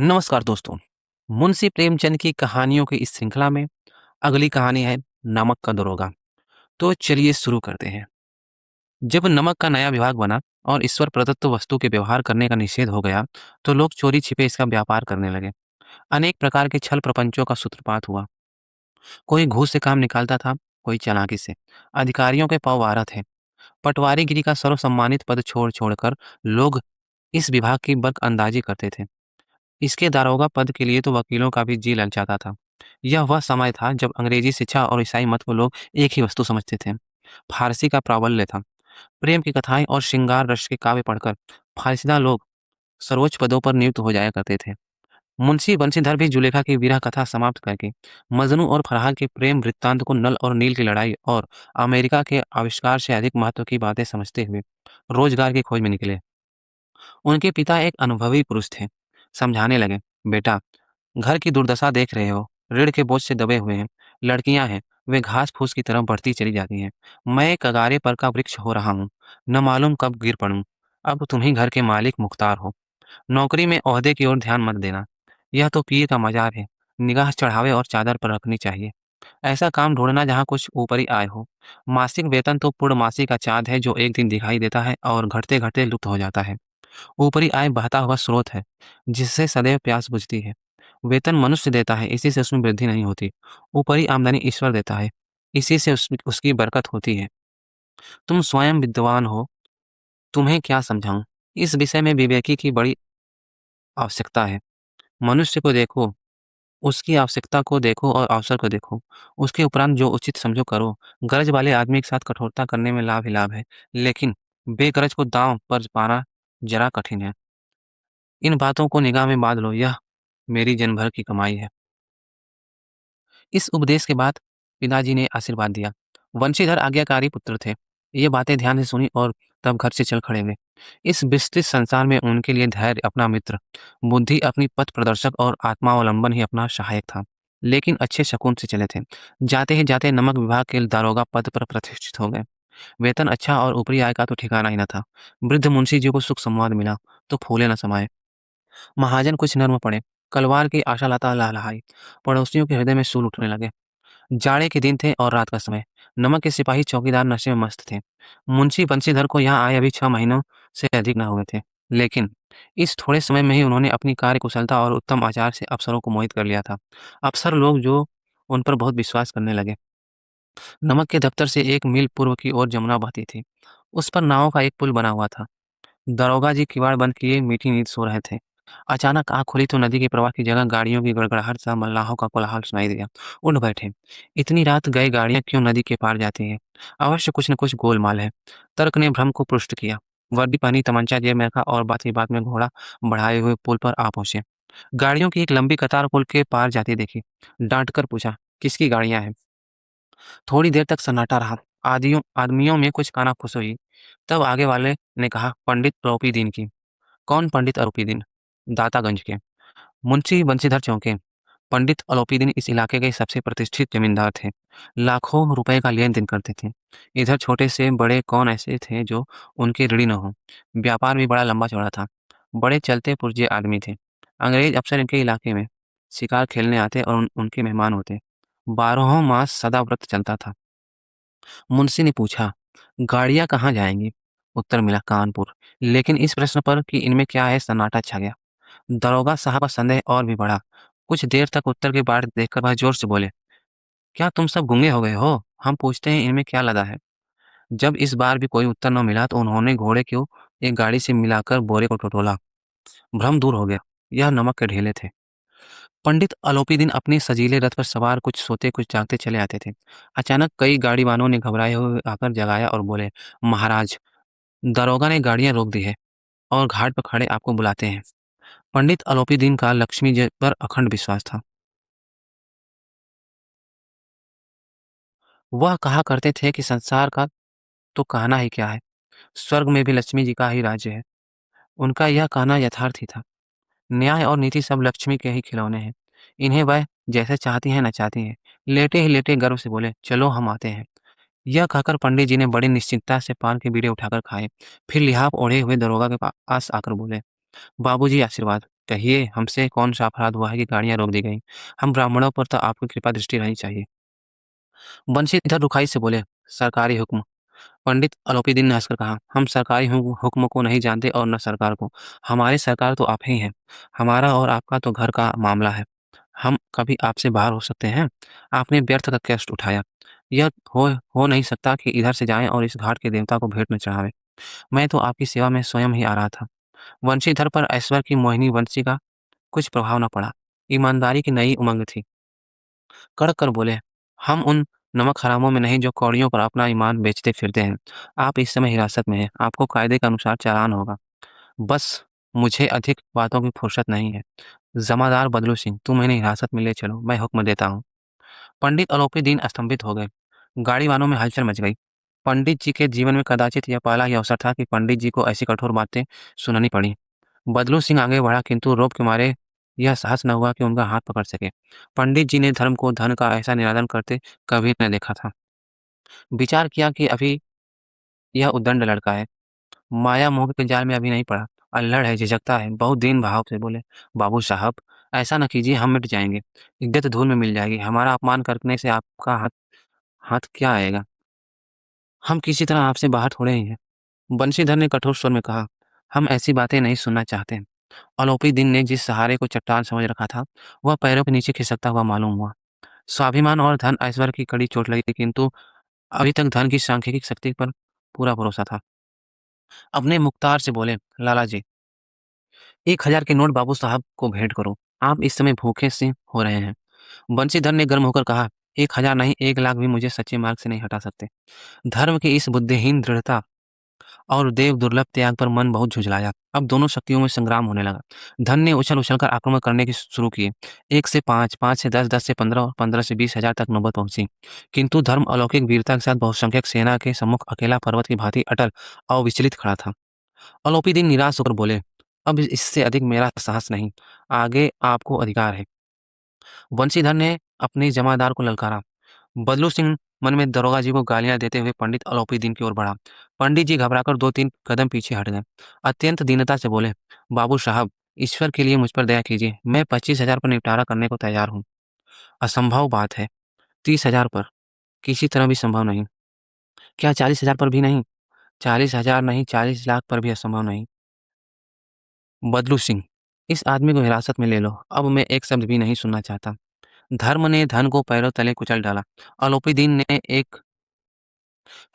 नमस्कार दोस्तों। मुंशी प्रेमचंद की कहानियों की इस श्रृंखला में अगली कहानी है नमक का दरोगा। तो चलिए शुरू करते हैं। जब नमक का नया विभाग बना और ईश्वर प्रदत्त वस्तु के व्यवहार करने का निषेध हो गया, तो लोग चोरी छिपे इसका व्यापार करने लगे। अनेक प्रकार के छल प्रपंचों का सूत्रपात हुआ। कोई घूस से काम निकालता था, कोई चालाकी से। अधिकारियों के पौवारा थे। पटवारीगिरी का सर्वसम्मानित पद छोड़ छोड़कर लोग इस विभाग की बरअंदाजी करते थे। इसके दारोगा पद के लिए तो वकीलों का भी जी लग जाता था। यह वह समय था जब अंग्रेजी शिक्षा और ईसाई मत को लोग एक ही वस्तु समझते थे। फारसी का प्राबल्य था। प्रेम की कथाएं और श्रृंगार रस के काव्य पढ़कर फारसीदा लोग सर्वोच्च पदों पर नियुक्त हो जाया करते थे। मुंशी बंशीधर भी जुलेखा की विरह कथा समाप्त करके मजनू और फरहाद के प्रेम वृत्तांत को नल और नील की लड़ाई और अमेरिका के आविष्कार से अधिक महत्व की बातें समझते हुए रोजगार की खोज में निकले। उनके पिता एक अनुभवी पुरुष थे। समझाने लगे, बेटा, घर की दुर्दशा देख रहे हो, ऋण के बोझ से दबे हुए हैं। लड़कियां हैं, वे घास फूस की तरह बढ़ती चली जाती हैं। मैं एक अगारे पर का वृक्ष हो रहा हूँ, न मालूम कब गिर पड़ूं। अब तुम ही घर के मालिक मुख्तार हो। नौकरी में ओहदे की ओर ध्यान मत देना। यह तो पीर का मजार है। निगाह चढ़ावे और चादर पर रखनी चाहिए। ऐसा काम ढूंढना जहाँ कुछ ऊपरी आय हो। मासिक वेतन तो पूर्णमासी का चाँद है जो एक दिन दिखाई देता है और घटते घटते लुप्त हो जाता है। ऊपरी आय बहता हुआ स्रोत है, जिससे सदैव प्यास बुझती है। वेतन मनुष्य देता है, इसी से उसमें वृद्धि नहीं होती। ऊपरी आमदनी ईश्वर देता है, इसी से उसकी बरकत होती है। तुम स्वयं विद्वान हो, तुम्हें क्या समझाऊं? इस विषय में विवेकी की बड़ी आवश्यकता है। मनुष्य को देखो, उसकी आवश्यकता को देखो और अवसर को देखो। उसके उपरांत जो उचित समझो करो। गरज वाले आदमी के साथ कठोरता करने में लाभ ही लाभ है, लेकिन बेगरज को दांव पर पाना जरा कठिन है। इन बातों को निगाह में बांध लो, यह मेरी जन्म भर की कमाई है। इस उपदेश के बाद पिताजी ने आशीर्वाद दिया। वंशीधर आज्ञाकारी पुत्र थे। ये बातें ध्यान से सुनी और तब घर से चल खड़े हुए। इस विस्तृत संसार में उनके लिए धैर्य अपना मित्र, बुद्धि अपनी पथ प्रदर्शक और आत्मावलंबन ही अपना सहायक था। लेकिन अच्छे शकुन से चले थे। जाते ही जाते नमक विभाग के दारोगा पद पर प्रतिष्ठित हो गए। वेतन अच्छा और ऊपरी आय का तो ठिकाना ही न था। वृद्ध मुंशी जी को सुख संवाद मिला तो फूले न समाये। महाजन कुछ नर्म पड़े। कलवार की आशालता लहलहाई। पड़ोसियों के हृदय में सूल उठने लगे। जाड़े के दिन थे और रात का समय। नमक के सिपाही चौकीदार नशे में मस्त थे। मुंशी बंशीधर को यहाँ आए अभी 6 महीनों से अधिक न हुए थे, लेकिन इस थोड़े समय में ही उन्होंने अपनी कार्यकुशलता और उत्तम आचार से अफसरों को मोहित कर लिया था। अफसर लोग जो उन पर बहुत विश्वास करने लगे। नमक के दफ्तर से एक मील पूर्व की ओर जमुना बहती थी। उस पर नावों का एक पुल बना हुआ था। दरोगा जी किवाड़ बंद किए मीठी नींद सो रहे थे। अचानक आँख खुली तो नदी के प्रवाह की जगह गाड़ियों की गड़गड़ाहट सा मल्लाहों का कोलाहल सुनाई दिया। उठ बैठे। इतनी रात गए गाड़ियां क्यों नदी के पार जाती हैं? अवश्य कुछ न कुछ गोलमाल है। तर्क ने भ्रम को पुष्ट किया। वर्दी पहनी, तमंचा जेब में रखा और बात ही बात में घोड़ा बढ़ाए हुए पुल पर आ पहुंचे। गाड़ियों की एक लंबी कतार पुल के पार जाती देखी। डांट कर पूछा, किसकी गाड़ियां हैं? थोड़ी देर तक सन्नाटा रहा। आदमियों में कुछ कानाफूसी हुई। तब आगे वाले ने कहा, पंडित आरोपी दीन की। कौन पंडित आरोपीदीन? दातागंज के। मुंशी बंशीधर चौंके। पंडित आरोपीदीन इस इलाके के सबसे प्रतिष्ठित जमींदार थे। लाखों रुपए का लेन देन करते थे। इधर छोटे से बड़े कौन ऐसे थे जो उनके ऋणी न हो। व्यापार भी बड़ा लंबा चौड़ा था। बड़े चलते पुर्जे आदमी थे। अंग्रेज अफसर इनके इलाके में शिकार खेलने आते और उनके मेहमान होते। बारहों मास सदा व्रत चलता था। मुंशी ने पूछा, गाड़ियां कहाँ जाएंगी? उत्तर मिला, कानपुर। लेकिन इस प्रश्न पर कि इनमें क्या है, सन्नाटा छा गया। दरोगा साहब का संदेह और भी बढ़ा। कुछ देर तक उत्तर की बाट देखकर वह जोर से बोले, क्या तुम सब गूंगे हो गए हो? हम पूछते हैं इनमें क्या लदा है? जब इस बार भी कोई उत्तर न मिला तो उन्होंने घोड़े को एक गाड़ी से मिलाकर बोरे को टटोला। भ्रम दूर हो गया। यह नमक के ढेले थे। पंडित आलोपी दिन अपने सजीले रथ पर सवार कुछ सोते कुछ जागते चले आते थे। अचानक कई गाड़ी वालों ने घबराए हुए आकर जगाया और बोले, महाराज, दरोगा ने गाड़ियां रोक दी है और घाट पर खड़े आपको बुलाते हैं। पंडित आलोपी दिन का लक्ष्मी जी पर अखंड विश्वास था। वह कहा करते थे कि संसार का तो कहना ही क्या है, स्वर्ग में भी लक्ष्मी जी का ही राज्य है। उनका यह कहना यथार्थ ही था। न्याय और नीति सब लक्ष्मी के ही खिलौने हैं। इन्हें वह जैसे चाहती हैं नचाती हैं। लेटे ही लेटे गर्व से बोले, चलो हम आते हैं। यह कहकर पंडित जी ने बड़ी निश्चिंतता से पान के बीड़े उठाकर खाए। फिर लिहाफ ओढ़े हुए दरोगा के पास आकर बोले, बाबूजी आशीर्वाद। कहिए हमसे कौन-सा अपराध हुआ है कि गाड़ियाँ रोक दी गईं? हम ब्राह्मणों पर तो आपकी कृपा दृष्टि रहनी चाहिए। बंशीधर रुखाई से बोले, सरकारी हुक्म। पंडित अलौपीदीन ने हंसकर कहा, हम सरकारी हुक्म को नहीं जानते और न सरकार को। हमारी सरकार तो आप ही हैं। हमारा और आपका तो घर का मामला है। हम कभी आपसे बाहर हो सकते हैं? आपने व्यर्थ का कष्ट उठाया। यह हो नहीं सकता कि इधर से जाएँ और इस घाट के देवता को भेंट में चढ़ावें। मैं तो आपकी सेवा में स्वयं ही आ रहा था। वंशीधर पर ऐश्वर्य की मोहिनी वंशी का कुछ प्रभाव न पड़ा। ईमानदारी की नई उमंग थी। कड़क कर बोले, हम उन नमक हरामों में नहीं जो कौड़ियों पर अपना ईमान बेचते फिरते हैं। आप इस समय हिरासत में हैं। आपको कायदे के अनुसार चालान होगा। बस मुझे अधिक बातों की फुर्सत नहीं है। जमादार बदलू सिंह, तुम इन्हें हिरासत में ले चलो, मैं हुक्म देता हूँ। पंडित अलौकिदीन स्तंभित हो गए। गाड़ी वालों में हलचल मच गई। पंडित जी के जीवन में कदाचित यह पहला ही अवसर था कि पंडित जी को ऐसी कठोर बातें सुननी पड़ी। बदलू सिंह आगे बढ़ा, किंतु रोब के मारे यह साहस न हुआ कि उनका हाथ पकड़ सके। पंडित जी ने धर्म को धन का ऐसा निरादन करते कभी न देखा था। विचार किया कि अभी यह उद्दंड लड़का है, माया मोह के जाल में अभी नहीं पड़ा, अल्हड़ है, झिझकता है। बहुत दीन भाव से बोले, बाबू साहब ऐसा न कीजिए, हम मिट जाएंगे, इज्जत धूल में मिल जाएगी। हमारा अपमान करने से आपका हाथ हाथ क्या आएगा? हम किसी तरह आपसे बाहर थोड़े ही हैं। बंशीधर ने कठोर स्वर में कहा, हम ऐसी बातें नहीं सुनना चाहते। अलौकिक दिन ने जिस सहारे को चट्टान समझ रखा था, वह पैरों के नीचे खिसकता हुआ मालूम हुआ। स्वाभिमान और धन ऐश्वर्य की कड़ी चोट लगी, किंतु अभी तक धन की सांख्यिकी शक्ति पर पूरा भरोसा था। अपने मुख्तार से बोले, लाला जी 1000 के नोट बाबू साहब को भेंट करो। आप इस समय भूखे से हो रहे हैं। बंशीधर ने गर्म होकर कहा, 1000 नहीं, 1 लाख भी मुझे सच्चे मार्ग से नहीं हटा सकते। धर्म की इस बुद्धिहीन दृढ़ता और देव दुर्लभ त्याग पर मन बहुत झुंझलाया। अब दोनों शक्तियों में संग्राम होने लगा। धन ने उछल-उछल कर आक्रमण करने की शुरू किए। 1 से 5, 5 से 10, 10 से 15 और 15 से 20 हज़ार तक नौबत पहुंची। किंतु धर्म अलौकिक वीरता के साथ बहुसंख्यक सेना के सम्मुख अकेला पर्वत की भांति अटल और विचलित खड़ा था। अलौकिक निराश होकर बोले, अब इससे अधिक मेरा साहस नहीं। आगे आपको अधिकार है। बंशीधर ने अपने जमादार को ललकारा। बदलू सिंह मन में दरोगा जी को गालियां देते हुए पंडित अलौकिदीन की ओर बढ़ा। पंडित जी घबराकर 2-3 कदम पीछे हट गए। अत्यंत दीनता से बोले, बाबू साहब ईश्वर के लिए मुझ पर दया कीजिए। मैं 25,000 पर निपटारा करने को तैयार हूँ। असंभव बात है। 30,000 पर किसी तरह भी संभव नहीं। क्या 40,000 पर भी नहीं? 40,000 नहीं, 40 लाख पर भी असंभव नहीं। बदलू सिंह, इस आदमी को हिरासत में ले लो। अब मैं एक शब्द भी नहीं सुनना चाहता। धर्म ने धन को पैरों तले कुचल डाला। अलौकिदीन ने एक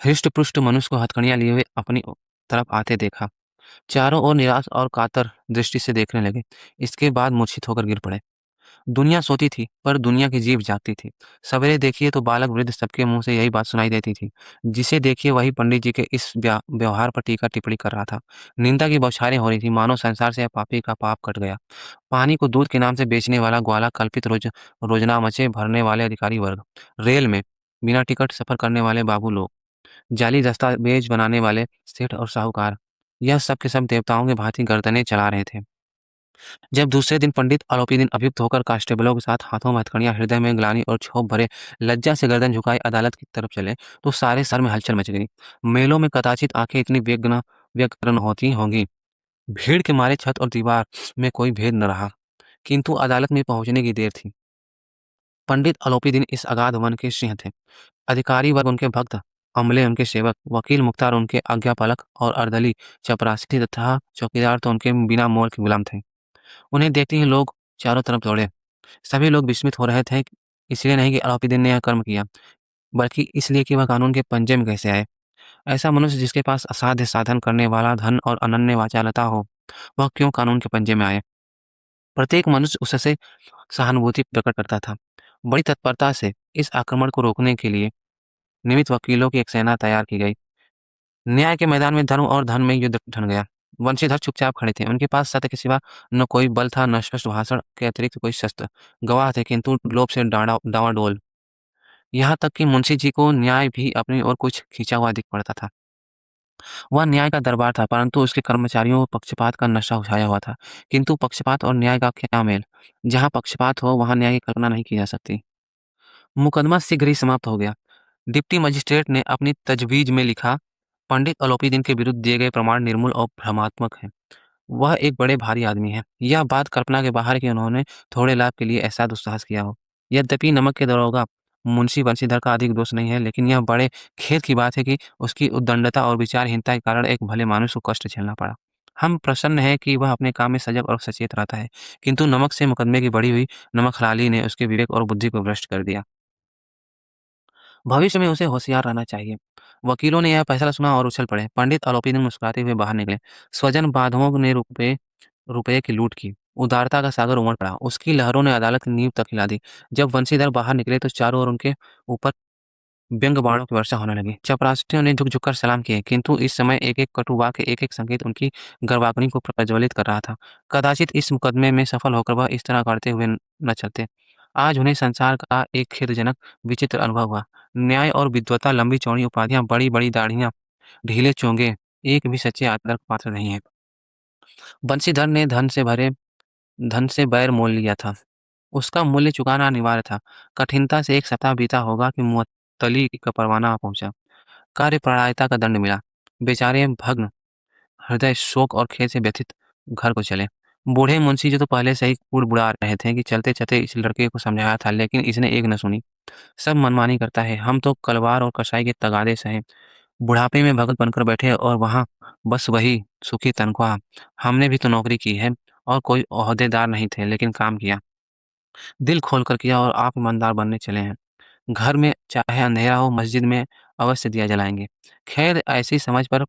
हृष्ट-पुष्ट मनुष्य को हथकड़ियाँ लिए हुए अपनी तरफ आते देखा। चारों ओर निराश और कातर दृष्टि से देखने लगे। इसके बाद मूर्छित होकर गिर पड़े। दुनिया सोती थी, पर दुनिया की जीभ जागती थी। सवेरे देखिए तो बालक-वृद्ध सबके मुँह से यही बात सुनाई देती थी। जिसे देखिए वही पंडित जी के इस व्यवहार पर टीका-टिप्पणी कर रहा था। निंदा की बौछारें हो रही थी, मानो संसार से पापी का पाप कट गया। पानी को दूध के नाम से बेचने वाला ग्वाला, कल्पित रोजनामचे भरने वाले अधिकारी वर्ग, रेल में बिना टिकट सफर करने वाले बाबू लोग, जाली दस्तावेज बनाने वाले सेठ और साहूकार, यह सब के सब देवताओं के भांति गर्दनें चला रहे थे। जब दूसरे दिन पंडित अलौकिदीन अभियुक्त होकर कांस्टेबलों के साथ हाथों में हथकड़ियां, हृदय में ग्लानि और क्षोभ भरे लज्जा से गर्दन झुकाए अदालत की तरफ चले, तो सारे शहर में हलचल मच गई। मेलों में कदाचित आंखें इतनी व्यग्र होती होंगी। भीड़ के मारे छत और दीवार में कोई भेद न रहा, किंतु अदालत में पहुंचने की देर थी। पंडित अलौकिदीन इस अगाध वन के सिंह थे। अधिकारी वर्ग उनके भक्त, अमले उनके सेवक, वकील मुख्तार उनके आज्ञापालक और अर्दली चपरासी तथा चौकीदार तो उनके बिना मोल के गुलाम थे। उन्हें देखते ही लोग चारों तरफ दौड़े। सभी लोग विस्मित हो रहे थे, इसलिए नहीं कि अलौकिदीन ने यह कर्म किया, बल्कि इसलिए कि वह कानून के पंजे में कैसे आए। ऐसा मनुष्य जिसके पास असाध्य साधन करने वाला धन और अनन्य वाचालता हो, वह क्यों कानून के पंजे में आए? प्रत्येक मनुष्य उससे सहानुभूति प्रकट करता था। बड़ी तत्परता से इस आक्रमण को रोकने के लिए नियमित वकीलों की एक सेना तैयार की गई। न्याय के मैदान में धर्म और धन में युद्ध ठन गया। वंशीधर चुपचाप खड़े थे। उनके पास सत्य के सिवा न कोई बल था, न स्पष्ट भाषण के अतिरिक्त कोई शस्त्र। गवाह थे, किंतु लोभ से डावाडोल। यहाँ तक कि मुंशी जी को न्याय भी अपनी ओर कुछ खींचा हुआ दिख पड़ता था। वह न्याय का दरबार था, परंतु उसके कर्मचारियों को पक्षपात का नशा छाया हुआ था। किंतु पक्षपात और न्याय का क्या मेल? जहाँ पक्षपात हो, वहाँ न्याय की कल्पना नहीं की जा सकती। मुकदमा शीघ्र ही समाप्त हो गया। डिप्टी मजिस्ट्रेट ने अपनी तजवीज़ में लिखा, पंडित अलौकिदीन के विरुद्ध दिए गए प्रमाण निर्मूल और भ्रमात्मक हैं। वह एक बड़े भारी आदमी हैं। यह बात कल्पना के बाहर कि उन्होंने थोड़े लाभ के लिए ऐसा दुस्साहस किया हो। यद्यपि नमक के दरोगा मुंशी बंशीधर का अधिक दोष नहीं है, लेकिन यह बड़े खेद की बात है कि उसकी उद्दंडता और विचारहीनता के कारण एक भले मानुस को कष्ट झेलना पड़ा। हम प्रसन्न हैं कि वह अपने काम में सजग और सचेत रहता है, किंतु नमक से मुकदमे की बढ़ी हुई नमक-हलाली ने उसके विवेक और बुद्धि को भ्रष्ट कर दिया। भविष्य में उसे होशियार रहना चाहिए। वकीलों ने यह फैसला सुना और उछल पड़े। पंडित अलोपीदीन मुस्कुराते हुए बाहर निकले। स्वजन बांधवों ने रुपए रुपये की लूट की। उदारता का सागर उमड़ पड़ा। उसकी लहरों ने अदालत की नींव तक हिला दी। जब बंशीधर बाहर निकले तो चारों ओर उनके ऊपर व्यंग बाणों की वर्षा होने लगी। चपरासियों ने झुक-झुक कर सलाम किए, किंतु इस समय एक-एक कटु वाक्य, एक-एक संकेत उनकी गर्वाग्नि को प्रज्वलित कर रहा था। कदाचित इस मुकदमे में सफल होकर वह इस तरह करते हुए न चलते। आज उन्हें संसार का एक खेदजनक विचित्र अनुभव हुआ। न्याय और विद्वता, लंबी-चौड़ी उपाधियाँ, बड़ी-बड़ी दाढ़ियाँ, ढीले चोंगे, एक भी सच्चे आदर का पात्र नहीं है। बंशीधर ने धन से बैर मोल लिया था। उसका मूल्य चुकाना अनिवार्य था। कठिनता से 1 सप्ताह बीता होगा कि मुअत्तली का परवाना आ पहुँचा। कार्यपरायणता का दंड मिला। बेचारे भग्न हृदय शोक और खेद से व्यथित घर को चले। बूढ़े मुंशी जी तो पहले से ही कुड़बुड़ा रहे थे कि चलते-चलते इस लड़के को समझाया था, लेकिन इसने एक न सुनी। सब मनमानी करता है। हम तो कलवार और कसाई के तगादे सहे। बुढ़ापे में भगत बनकर बैठे और वहाँ बस वही सूखी तनख्वाह। हमने भी तो नौकरी की है और कोई ओहदेदार नहीं थे, लेकिन काम किया। दिल खोलकर किया और आप ईमानदार बनने चले हैं। घर में चाहे अंधेरा हो, मस्जिद में अवश्य दिया जलाएँगे। खैर ऐसी समझ पर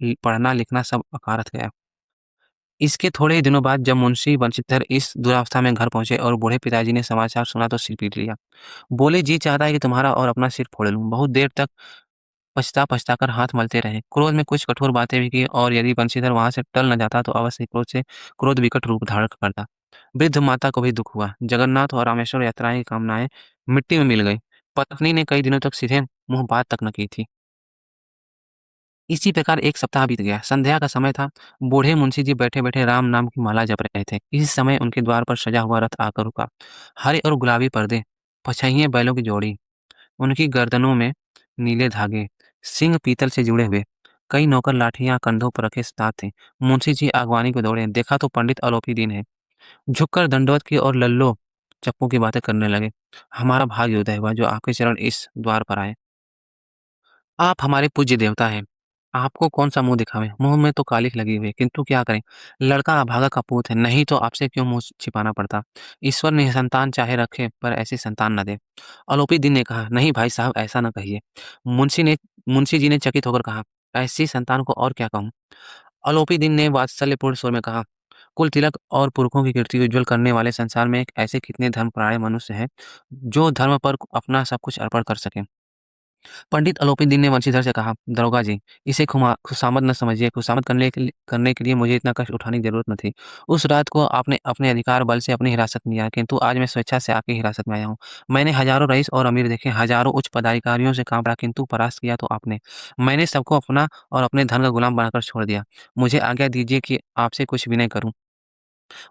पढ़ना-लिखना सब अकारथ गया। इसके थोड़े ही दिनों बाद जब मुंशी बंशीधर इस दुरावस्था में घर पहुँचे और बूढ़े पिताजी ने समाचार सुना तो सिर पीट लिया। बोले, जी चाहता है कि तुम्हारा और अपना सिर फोड़ लूँ। बहुत देर तक पछता-पछता कर हाथ मलते रहे। क्रोध में कुछ कठोर बातें भी की और यदि बंशीधर वहाँ से टल न जाता तो अवश्य क्रोध विकट रूप धारण करता। वृद्ध माता को भी दुःख हुआ। जगन्नाथ और रामेश्वर यात्राएँ की कामनाएँ मिट्टी में मिल गई। पत्नी ने कई दिनों तक सीधे मुँह बात तक न की थी। इसी प्रकार 1 सप्ताह बीत गया। संध्या का समय था। बूढ़े मुंशी जी बैठे-बैठे राम नाम की माला जप रहे थे। इस समय उनके द्वार पर सजा हुआ रथ आकर रुका। हरे और गुलाबी पर्दे, पछइये बैलों की जोड़ी, उनकी गर्दनों में नीले धागे, सींग पीतल से जुड़े हुए। कई नौकर लाठियाँ कंधों पर रखे साथ थे। मुंशी जी आगवानी को दौड़े। देखा तो पंडित अलोपीदीन है। झुककर दंडवत की और लल्लो चप्पू की बातें करने लगे। हमारा भाग्य उदय हुआ जो आपके चरण इस द्वार पर आए। आप हमारे पूज्य देवता हैं। आपको कौन-सा मुँह दिखावें? मुँह में तो कालिख लगी हुई है, किंतु क्या करें? लड़का अभागा का पूत है, नहीं तो आपसे क्यों मुँह छिपाना पड़ता? ईश्वर निसंतान चाहे रखे, पर ऐसी संतान ना दे। आलोपी दिन ने कहा, नहीं भाई साहब ऐसा ना कहिए। मुंशी जी ने चकित होकर कहा, ऐसी संतान को और क्या कहूँ? आलोपी दिन ने वात्सल्यपूर्ण स्वर में कहा, कुल तिलक और पुरखों की कीर्ति उज्ज्वल करने वाले संसार में एक ऐसे कितने धर्मपरायण मनुष्य हैं, जो धर्म पर अपना सब कुछ अर्पण कर सकें। पंडित अलोपीदीन ने वंशीधर से कहा, "दरोगा जी, इसे खुशामद न समझिए। खुशामद करने के लिए मुझे इतना कष्ट उठाने की ज़रूरत न थी। उस रात को आपने अपने अधिकार बल से अपनी हिरासत में लिया, किंतु आज मैं स्वेच्छा से आपकी हिरासत में आया हूँ। मैंने हज़ारों रईस और अमीर देखे, हज़ारों उच्च पदाधिकारियों से काम पड़ा, किंतु परास्त किया तो आपने। मैंने सबको अपना और अपने धन का गुलाम बनाकर छोड़ दिया। मुझे आज्ञा दीजिए कि आपसे कुछ विनय करूँ।"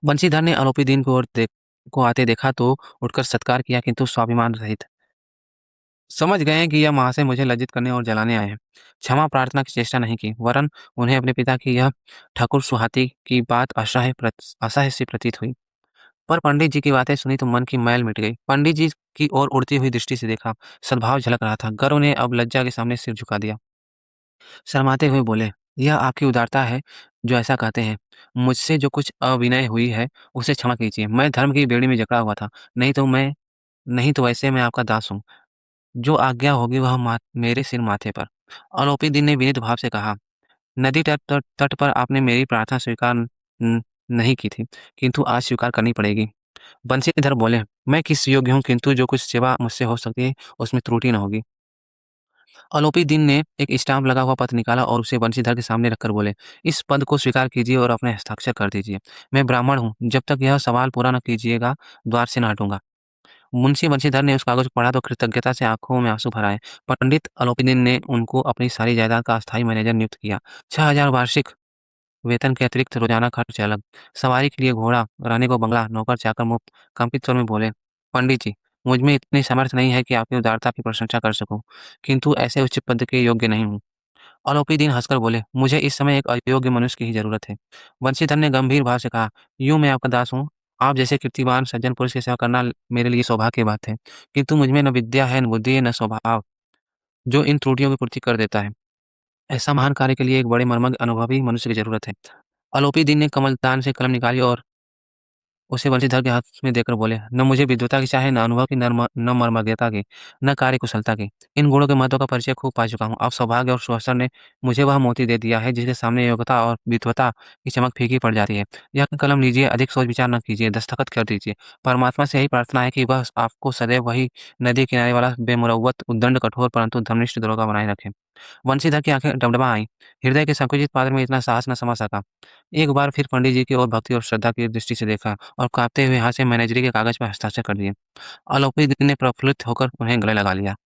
बंशीधर ने अलोपीदीन को आते देखा तो उठकर सत्कार किया, किंतु स्वाभिमान रहित। समझ गए हैं कि यह महाशय मुझे लज्जित करने और जलाने आए हैं। क्षमा प्रार्थना की चेष्टा नहीं की, वरन उन्हें अपने पिता की यह ठाकुर सुहाती की बात असह्य सी प्रतीत हुई। पर पंडित जी की बातें सुनी तो मन की मैल मिट गई। पंडित जी की ओर उड़ती हुई दृष्टि से देखा, सद्भाव झलक रहा था। गर्व ने अब लज्जा के सामने सिर झुका दिया। शर्माते हुए बोले, "यह आपकी उदारता है जो ऐसा कहते हैं। मुझसे जो कुछ अविनय हुई है, उसे क्षमा कीजिए। मैं धर्म की बेड़ी में जकड़ा हुआ था, नहीं तो वैसे मैं आपका दास हूँ। जो आज्ञा होगी वह मेरे सिर माथे पर।" अलोपी दिन ने विनीत भाव से कहा, "नदी तट पर आपने मेरी प्रार्थना स्वीकार नहीं की थी, किंतु आज स्वीकार करनी पड़ेगी।" बंशीधर बोले, "मैं किस योग्य हूँ, किंतु जो कुछ सेवा मुझसे हो सकती है, उसमें त्रुटि न होगी।" अलोपी दिन ने एक स्टाम्प लगा हुआ पत्र निकाला और उसे बंशीधर के सामने रखकर बोले, "इस पद को स्वीकार कीजिए और अपने हस्ताक्षर कर दीजिए। मैं ब्राह्मण हूँ, जब तक यह सवाल पूरा न कीजिएगा, द्वार से न हटूँगा।" मुंशी बंशीधर ने उस कागज को पढ़ा तो कृतज्ञता से आंखों में आंसू भर आए। पंडित अलोपीदीन ने उनको अपनी सारी जायदाद का अस्थायी मैनेजर नियुक्त किया। 6,000 वार्षिक वेतन के अतिरिक्त रोजाना खर्च अलग, सवारी के लिए घोड़ा, रहने को बंगला, नौकर-चाकर मुफ्त। कंपित स्वर में बोले, पंडित जी, मुझ में इतनी सामर्थ्य नहीं है कि आपकी उदारता की प्रशंसा कर सकूं, किंतु ऐसे उच्च पद के योग्य नहीं हूँ। आरोपी दीन हँसकर बोले, मुझे इस समय एक अयोग्य मनुष्य की ही ज़रूरत है। बंशीधर ने गंभीर भाव से कहा, यूँ मैं आपका दास हूँ। आप जैसे कीर्तिवान सज्जन पुरुष की सेवा करना मेरे लिए सौभाग्य की बात है। किंतु मुझ में न विद्या है, न बुद्धि है, न स्वभाव, जो इन त्रुटियों की पूर्ति कर देता है। ऐसा महान कार्य के लिए एक बड़े मर्मज्ञ अनुभवी मनुष्य की ज़रूरत है। आलोपी दीन ने कमलदान से कलम निकाली और उसे बंशीधर के हाथ में देकर बोले, "न मुझे विद्वता की चाह है, न अनुभव की, न मर्मज्ञता की, न कार्यकुशलता की। इन गुणों के महत्व का परिचय खूब पा चुका हूँ। अब सौभाग्य और सुअवसर ने मुझे वह मोती दे दिया है, जिसके सामने योग्यता और विद्वता की चमक फीकी पड़ जाती है। यह कलम लीजिए, अधिक सोच-विचार न कीजिए, दस्तखत कर दीजिए। परमात्मा से यही प्रार्थना है कि वह आपको सदैव वही नदी किनारे वाला बेमुरौवत, उद्दंड, कठोर परंतु धर्मनिष्ठ दरोगा बनाए रखे।" बंशीधर की आँखें डबडबा आईं। हृदय के संकुचित पात्र में इतना साहस न समा सका। एक बार फिर पंडित जी की ओर भक्ति और श्रद्धा की दृष्टि से देखा और काँपते हुए हाथ से मैनेजरी के कागज़ पर हस्ताक्षर कर दिए। आलोपी ने प्रफुल्लित होकर उन्हें गले लगा लिया।